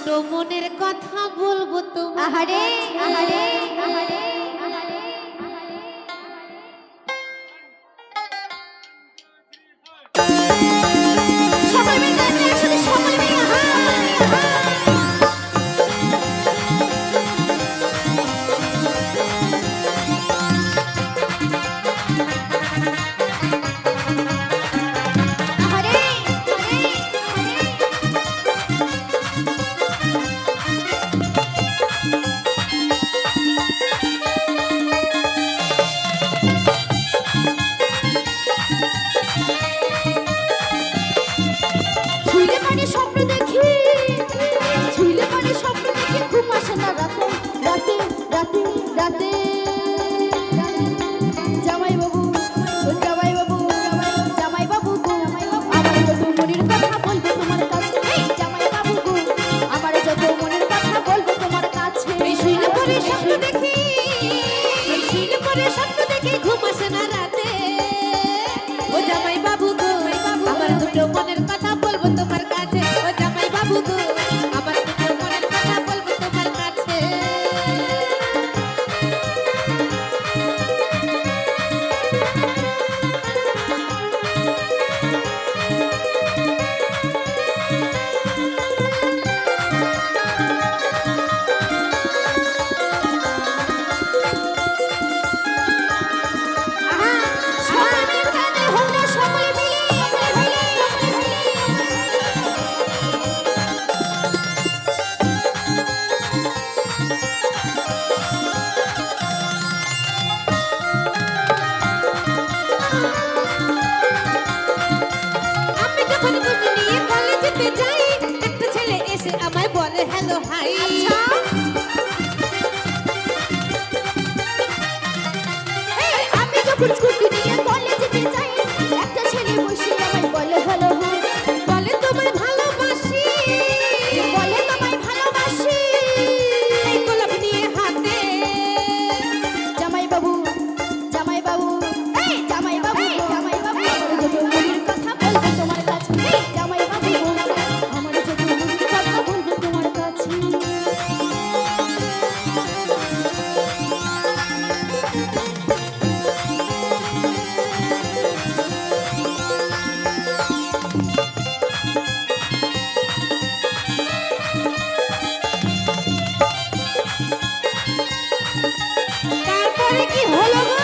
দুটো মনের কথা বলবো তো। আহারে আহারে আহারে সকল মিলে একসাথে সকল মিলে হ্যালো হাই। আমি যখন স্কুটি নিয়ে কলেজে যাই একটা ছেলে বসে আমায় বলে হ্যালো হাই, বলে তোমায় ভালোবাসি, বলে তোমায় ভালোবাসি, এই গোলাপ নিয়ে হাতে। জামাই বাবু জামাই বাবু এই জামাই বাবু জামাই বাবু আমার যত মনের কথা বলবো তোমার কাছে, এই জামাই বাবু আমার যত মনের কথা বলবো তোমার কাছে। তারপরে কি হলো গো?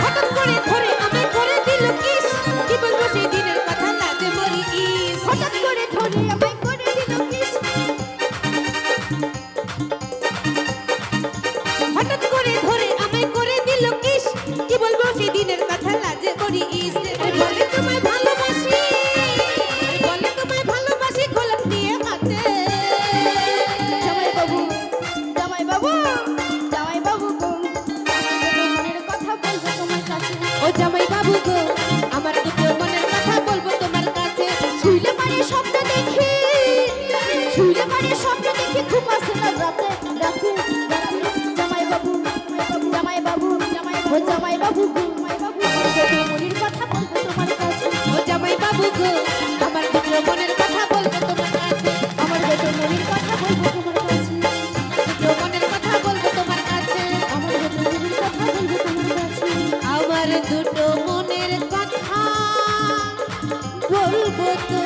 হঠাৎ করে ধরে আমায় করে দিল কিস, কি বলবো সেই দিনের কথা লাজে মরি ইস। হঠাৎ করে ধরে আমায় করে দিল কিস, হঠাৎ করে ধরে আমায় করে দিল কিস, কি বলবো সেই দিনের কথা লাজে মরি ইস। বলে তোমায় ভালোবাসি, বলে তোমায় ভালোবাসি গোলাপ নিয়ে হাতে। জামাই বাবু জামাই বাবু জামাই বাবু গো মনের কথা বলবো তোমার কাছে, ও জামাই বাবু গো আমার দুটো মনের কথা বলবো তোমার কাছে। শুইলে পারে স্বপ্ন দেখি, শুইলে পারে স্বপ্ন দেখি ঘুম আসে না রাতে রাতে রাতে। জামাই বাবু জামাই বাবু ও জামাই বাবু গো মনের কথা বলবো তোমার কাছে, ও জামাই বাবু গো আমার দুটো মনের কথা বলবো তোমার কাছে। আমার যত মনের কথা বলবো তোমার কাছে, দুটো মনের কথা বলবো তোমার কাছে। আমার যত মনের কথা বলবো তোমার কাছে। আমার দুটো মনের কথা বলবো তো